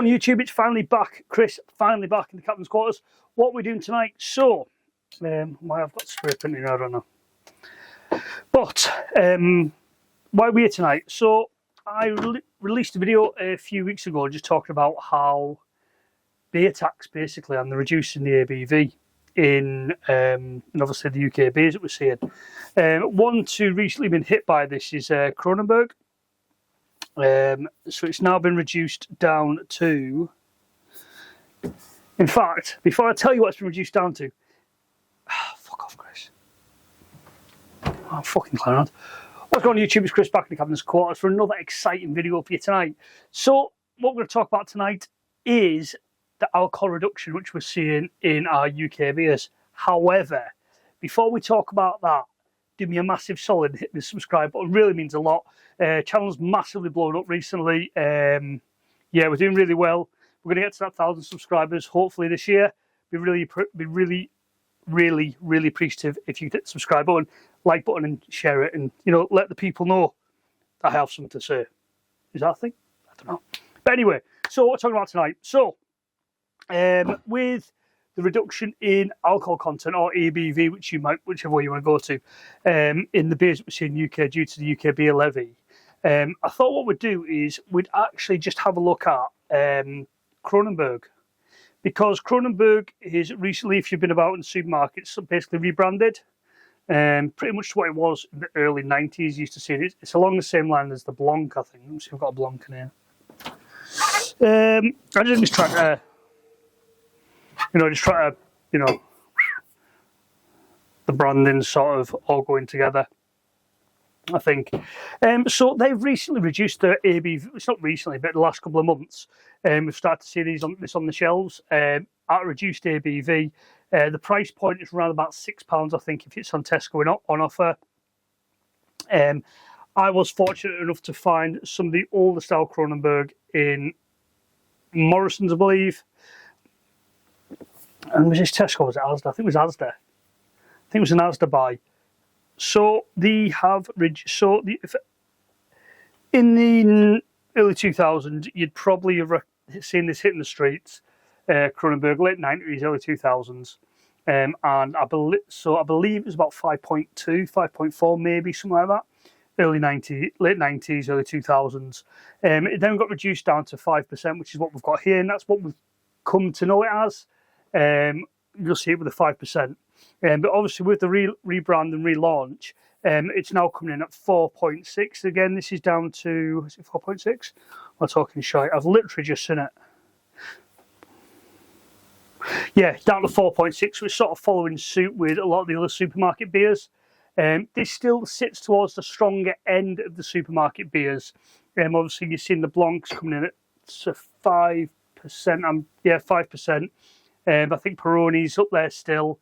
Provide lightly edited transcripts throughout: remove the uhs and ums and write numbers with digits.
on YouTube? It's finally back. Chris, finally back in the captain's quarters. What are we doing tonight? So, why I've got spray painting, I don't know. But, why are we here tonight? So, I released a video a few weeks ago just talking about how beer tax, basically, and the reducing the ABV in, and obviously the UK beers that we're seeing. One to recently been hit by this is Kronenbourg. So it's now been reduced down to, in fact, before I tell you what it's been reduced down to, fuck off, Chris. I'm fucking clowning around. What's going on YouTube? It's Chris back in the captain's quarters for another exciting video for you tonight. So what we're going to talk about tonight is the alcohol reduction which we're seeing in our UK beers. However, before we talk about that, do me a massive solid, hit the subscribe button, really means a lot. Channel's massively blown up recently. Yeah, we're doing really well. We're going to get to that 1,000 subscribers hopefully this year. Be really appreciative if you hit the subscribe button, like button, and share it, and let the people know that I have something to say. Is that a thing? I don't know. But anyway, so what we're talking about tonight. So with the reduction in alcohol content, or ABV, whichever way you want to go to, in the beers that we see in the UK due to the UK beer levy, I thought what we'd do is we'd actually just have a look at Kronenbourg, because Kronenbourg is recently, if you've been about in the supermarkets, basically rebranded, pretty much what it was in the early 90s. You used to see it. It's along the same line as the Blanc, I think. Let's see if we've got a Blanc in here. I just try to the branding sort of all going together, I think. So they've recently reduced their ABV. It's not recently, but the last couple of months, we've started to see this on the shelves at reduced ABV. The price point is around about £6, I think, if it's on Tesco on offer. I was fortunate enough to find some of the older style Kronenbourg in Morrison's, I believe. And was this Tesco? Was it Asda? I think it was Asda. I think it was an Asda buy. So they have in the early 2000s, you'd probably have seen this hitting the streets. Kronenbourg, late 90s, early 2000s, and I believe it was about 5.2, 5.4, maybe something like that. Late 90s, early 2000s. It then got reduced down to 5%, which is what we've got here, and that's what we've come to know it as. You'll see it with the 5%. But obviously with the rebrand and relaunch, it's now coming in at 4.6. Again, this is down to, is it 4.6? I'm talking shite. I've literally just seen it. Yeah, down to 4.6, which is sort of following suit with a lot of the other supermarket beers. This still sits towards the stronger end of the supermarket beers. Obviously, you've seen the Blancs coming in at 5%. 5%. I think Peroni's up there still.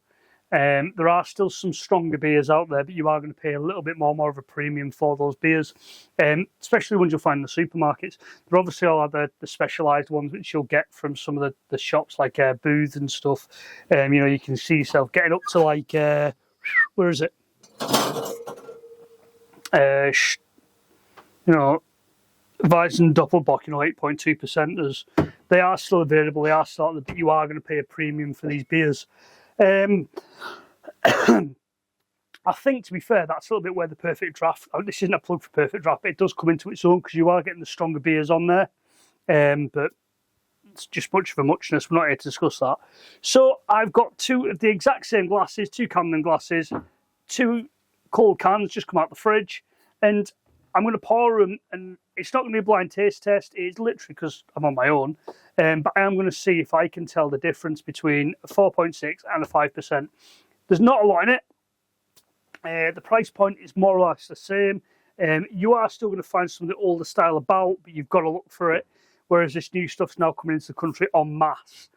There are still some stronger beers out there, but you are going to pay a little bit more of a premium for those beers, especially the ones you'll find in the supermarkets. There obviously all are the specialised ones which you'll get from some of the shops like Booths and stuff. You can see yourself getting up to like, where is it? Weizen Doppelbock, 8.2%. They are still available. They are starting, but you are going to pay a premium for these beers. I think, to be fair, that's a little bit where the Perfect Draft. This isn't a plug for Perfect Draft, but it does come into its own because you are getting the stronger beers on there. But it's just much of a muchness. We're not here to discuss that. So I've got two of the exact same glasses, two Camden glasses, two cold cans just come out the fridge, and I'm going to pour them, and it's not going to be a blind taste test. It's literally because I'm on my own, but I am going to see if I can tell the difference between a 4.6 and a 5%. There's not a lot in it. The price point is more or less the same. You are still going to find some of the older style about, but you've got to look for it, whereas this new stuff's now coming into the country en masse.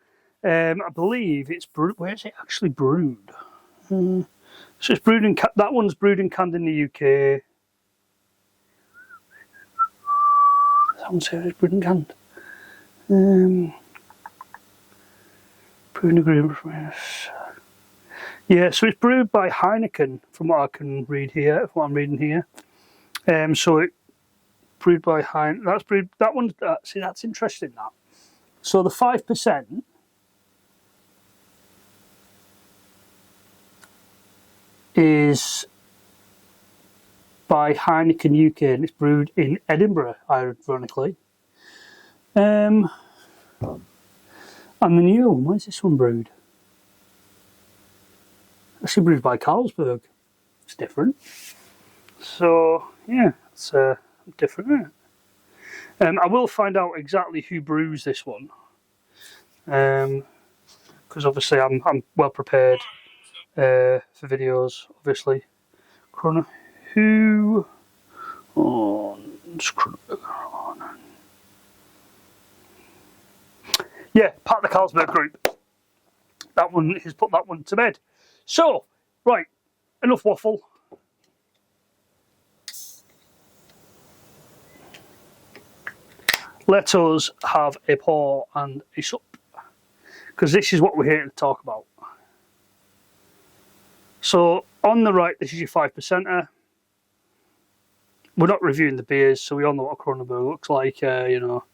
I believe it's brewed. Where is it actually brewed? So it's brewed in, that one's brewed and canned in the UK. That one's here, it's brewed and canned. Brewing agreement from this. Yeah, so it's brewed by Heineken, from what I can read here, from what I'm reading here. So it brewed by Heineken. That's brewed. That one. See, that's interesting. So the 5% is by Heineken UK, and it's brewed in Edinburgh, ironically. And the new one, where's this one brewed? Actually brewed by Carlsberg. It's different. So, yeah, it's different, isn't it? I will find out exactly who brews this one. Because obviously I'm well prepared for videos, obviously. Corona. Who? Oh, yeah, part of the Carlsberg group. That one has put that one to bed. So, right, enough waffle. Let us have a pour and a sup, because this is what we're here to talk about. So, on the right, this is your 5%er. We're not reviewing the beers, so we all know what a Kronenbourg looks like. You know,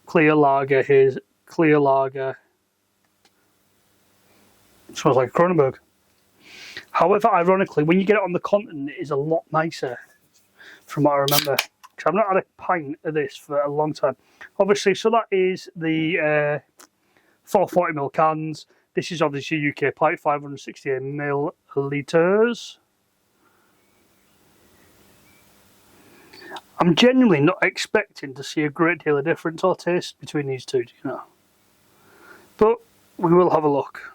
clear lager. Here's clear lager. It smells like a Kronenbourg. However, ironically, when you get it on the continent, it is a lot nicer, from what I remember. Because I've not had a pint of this for a long time. Obviously, so that is the 440ml cans. This is obviously UK pipe, 568 millilitres. I'm genuinely not expecting to see a great deal of difference or taste between these two, do you know? But we will have a look.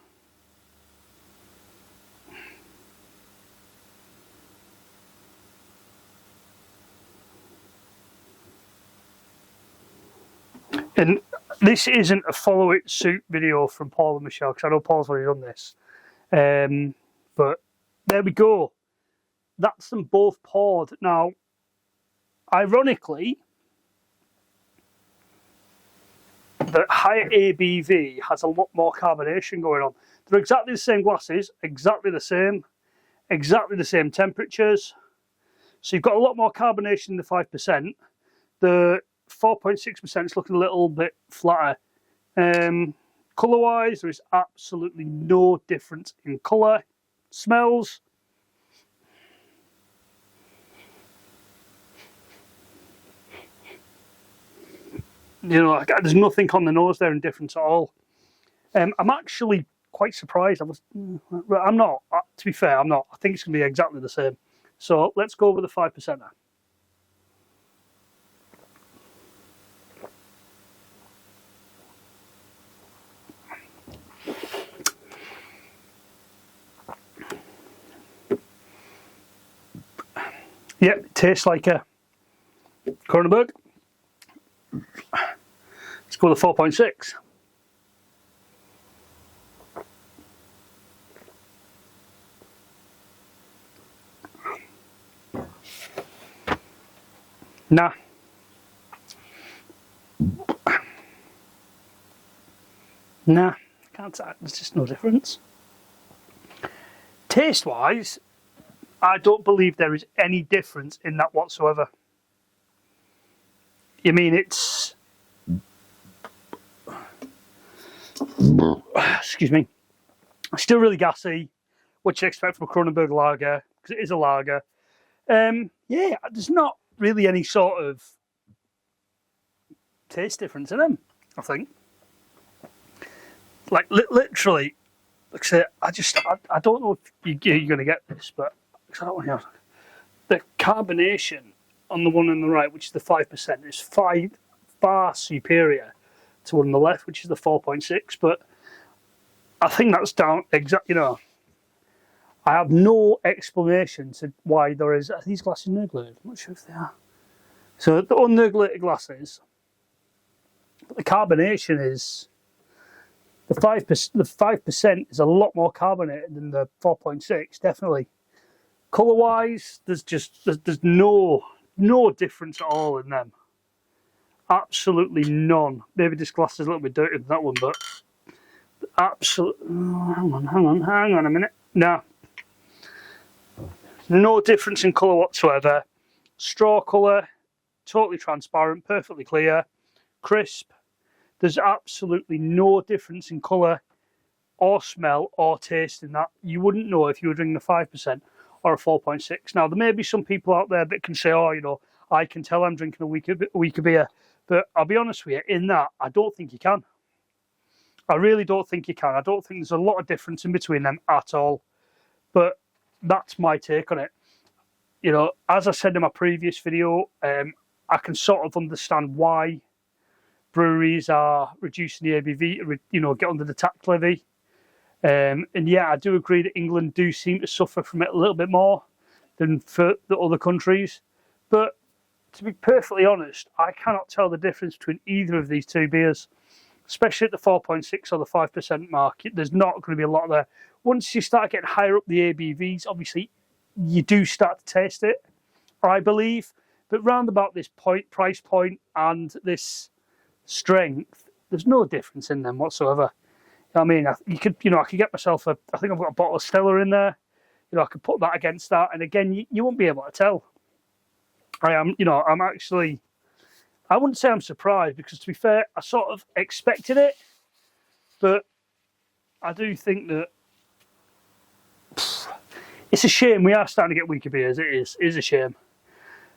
And this isn't a follow it suit video from Paul and Michelle, because I know Paul's already done this. But there we go. That's them both poured. Now, ironically, the higher ABV has a lot more carbonation going on. They're exactly the same glasses, exactly the same temperatures. So you've got a lot more carbonation in the 5%. The 4.6% is looking a little bit flatter. Colour-wise, there is absolutely no difference in colour. Smells. You know, there's nothing on the nose there in difference at all. I'm actually quite surprised. I'm not. To be fair, I'm not. I think it's going to be exactly the same. So let's go with the 5% now. Yep, it tastes like a Kronenbourg. Let's go with the 4.6. Nah. Nah, can't say. There's just no difference. Taste-wise, I don't believe there is any difference in that whatsoever. You mean it's... Excuse me. Still really gassy, what you expect from a Kronenbourg lager, because it is a lager. Yeah, there's not really any sort of taste difference in them, I think. Like, literally, like I say, I don't know if you're going to get this, but I don't want to hear the carbonation on the one on the right, which is the 5%, is far superior to one on the left, which is the 4.6. But I think that's down exactly. You know, I have no explanation to why there is. Are these glasses nugulated? I'm not sure if they are. So the unnugulated glasses, but the carbonation is the 5%. The 5% is a lot more carbonated than the 4.6. Definitely. Colour-wise, there's no difference at all in them. Absolutely none. Maybe this glass is a little bit dirtier than that one, but absolutely. Oh, hang on a minute. No difference in colour whatsoever. Straw colour, totally transparent, perfectly clear, crisp. There's absolutely no difference in colour or smell or taste in that. You wouldn't know if you were drinking a 5% or a 4.6. Now, there may be some people out there that can say, oh, you know, I can tell I'm drinking a weaker beer. But I'll be honest with you, in that, I don't think you can. I really don't think you can. I don't think there's a lot of difference in between them at all. But that's my take on it. You know, as I said in my previous video, I can sort of understand why breweries are reducing the ABV to, you know, get under the tax levy. And yeah, I do agree that England do seem to suffer from it a little bit more than for the other countries. But to be perfectly honest, I cannot tell the difference between either of these two beers, especially at the 4.6 or the 5% mark. There's not going to be a lot there. Once you start getting higher up the ABVs, obviously, you do start to taste it, I believe. But round about this price point and this strength, there's no difference in them whatsoever. I mean, I could get myself I think I've got a bottle of Stella in there. You know, I could put that against that, and again, you won't be able to tell. I'm actually, I wouldn't say I'm surprised, because to be fair, I sort of expected it, but I do think that it's a shame we are starting to get weaker beers. It is a shame.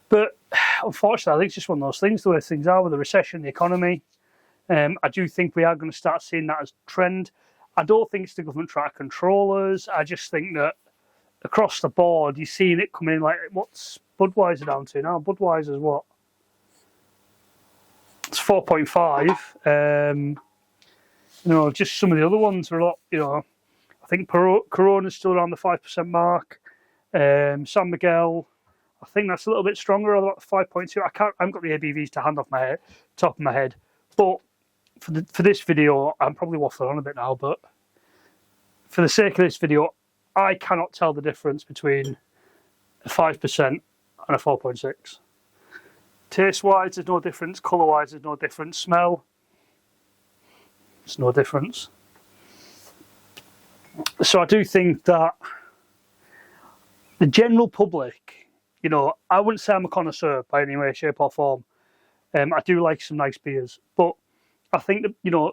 But unfortunately, I think it's just one of those things, the way things are with the recession, the economy. I do think we are going to start seeing that as a trend. I don't think it's the government trying to control us. I just think that across the board, you're seeing it coming in. Like, what's Budweiser down to now? Budweiser's what? It's 4.5. You know, just some of the other ones are a lot, you know, I think Corona's still around the 5% mark. San Miguel, I think that's a little bit stronger, about 5.2. I haven't got the ABVs to hand off my head, top of my head. But for this video, I'm probably waffling on a bit now, but for the sake of this video, I cannot tell the difference between a 5% and a 4.6. Taste-wise, there's no difference. Colour-wise, there's no difference. Smell, there's no difference. So I do think that the general public, you know, I wouldn't say I'm a connoisseur by any way, shape or form. I do like some nice beers, but I think that, you know,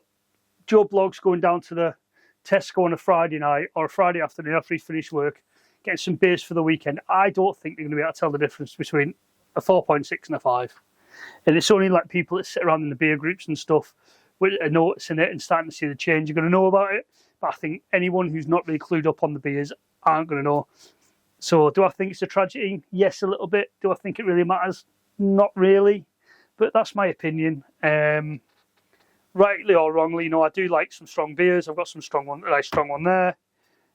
Joe Blogg's going down to the Tesco on a Friday night or a Friday afternoon after he's finished work, getting some beers for the weekend. I don't think they're going to be able to tell the difference between a 4.6 and a 5. And it's only like people that sit around in the beer groups and stuff are noticing it and starting to see the change, you're going to know about it. But I think anyone who's not really clued up on the beers aren't going to know. So do I think it's a tragedy? Yes, a little bit. Do I think it really matters? Not really. But that's my opinion. Rightly or wrongly, you know, I do like some strong beers. I've got some nice strong one there.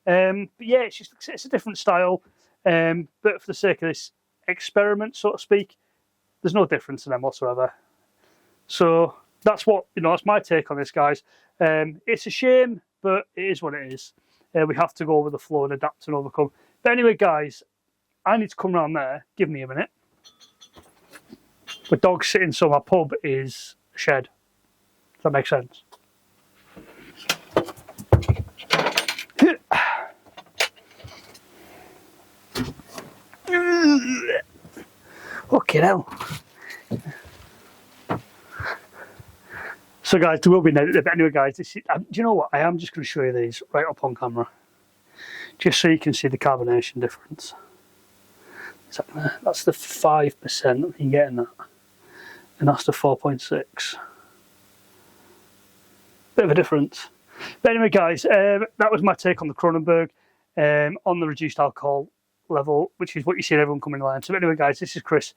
But yeah, it's a different style. But for the sake of this experiment, so to speak, there's no difference in them whatsoever. So that's that's my take on this, guys. It's a shame, but it is what it is. We have to go with the flow and adapt and overcome. But anyway, guys, I need to come round there. Give me a minute. The dog's sitting, so my pub is a shed. Does that make sense? Okay, now. So, guys, there will be an edit. But anyway, guys, do you know what? I am just going to show you these right up on camera, just so you can see the carbonation difference. That's the 5% that you get in that, and that's the 4.6. Bit of a difference. But anyway, guys, that was my take on the Kronenberg, on the reduced alcohol level, which is what you see everyone coming in line. So anyway, guys, this is Chris.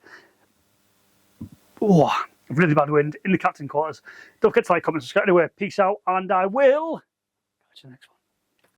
Oh, really bad wind in the captain quarters. Don't forget to like, comment, subscribe. Anyway, peace out, and I will catch you next one.